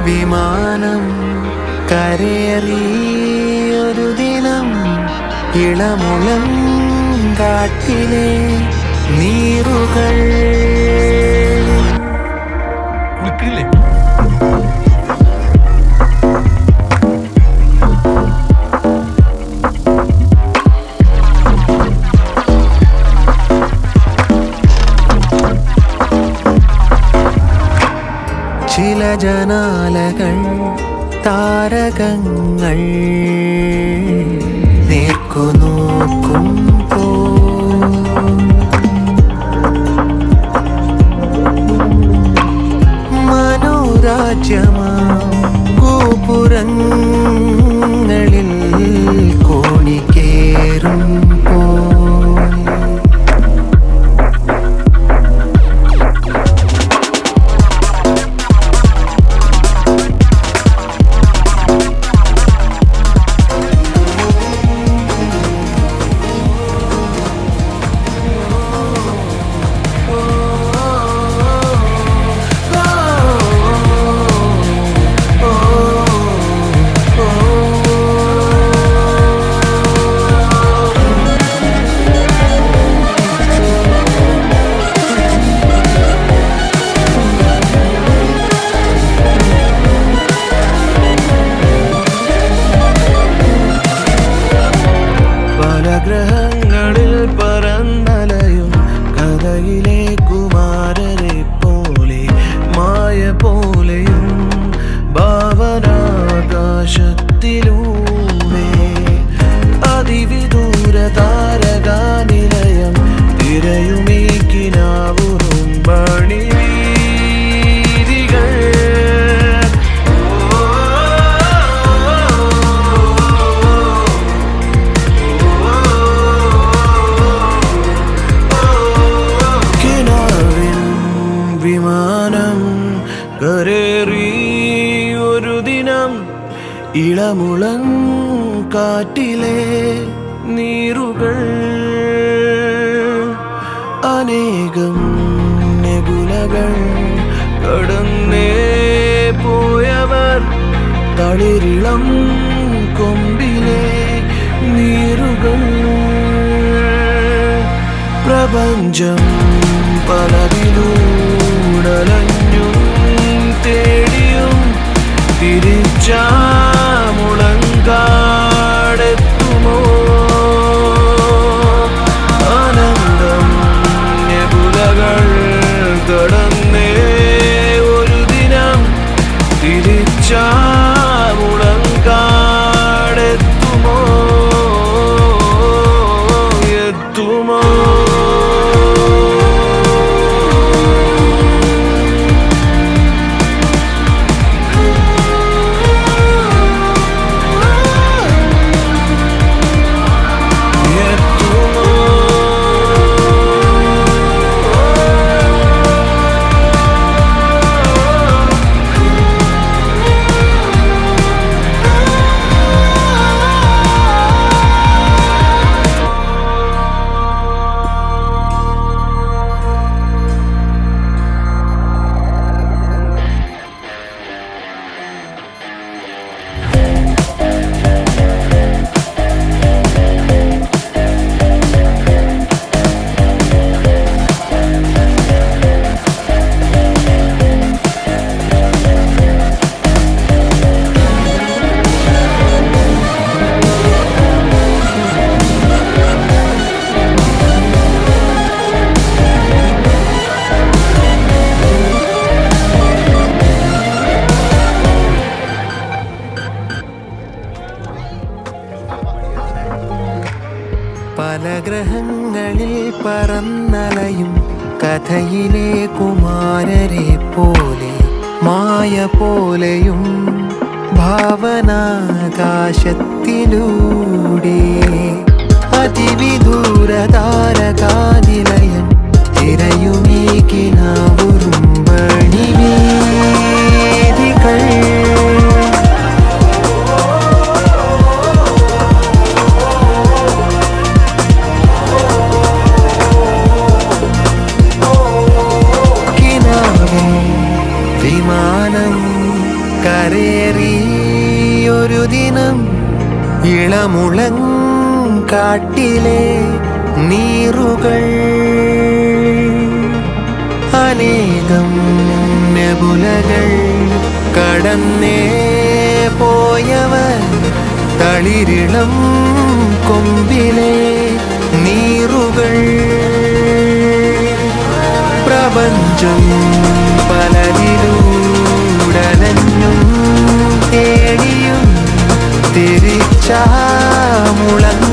വിമാനം കരയേറിയൊരു ദിനം ഇളമുളം കാട്ടിലെ നീറുകൾ ചില ജനാലകൾ താരകങ്ങൾ നേർക്കുനോക്കുമ്പോ മനോരാജ്യമാ ഗോപുരങ്ങളിൽ കോണിക്കേറുമ്പോ ഗ്രഹങ്ങളിൽ പറന്നലയും കഥയിലെ കുമാരരെ പോലെ മായ പോലെയും ഭാവനാകാശത്തിലൂടെ അതിവിദൂര താരകാനിലയം തിരയുമീ കിനാവുറും പണി വിമാനം കരേറിയൊരു ദിനം ഇളമുളം കാട്ടിലെ നീറുകൾ അനേകം നെബുലകൾ കടന്നേ പോയവർ തളിരിളം കൊമ്പിലെ നീറുകൾ പ്രപഞ്ചം പലതിലൂടലഞ്ഞും തേടിയും തിരിച്ചാമുളങ്കാടെത്തുമോ ആനന്ദം നെബുലകൾ കടന്നേ ഒരു ദിനം തിരിച്ചാമുളങ്കാടെത്തുമോ എത്തുമോ പല ഗ്രഹങ്ങളിൽ പറന്നലയും കഥയിലെ കുമാരരെ പോലെ മായ പോലെയും ഭാവനാകാശത്തിലൂടെ അതിവിദൂര താരകാനിലയം തിരയുമീ കിനാവുറും പണിവേദികൾ വിമാനം ഇളമുളങ്കാട്ടിലെ നീറുകൾ അനേകം നെബുലകൾ കടന്നേ പോയവർ തളിരിളം കൊമ്പിലെ നീറുകൾ പ്രപഞ്ചം പലതിലൂടലഞ്ഞും തേടിയും തിരിച്ചാ മുളങ്ങ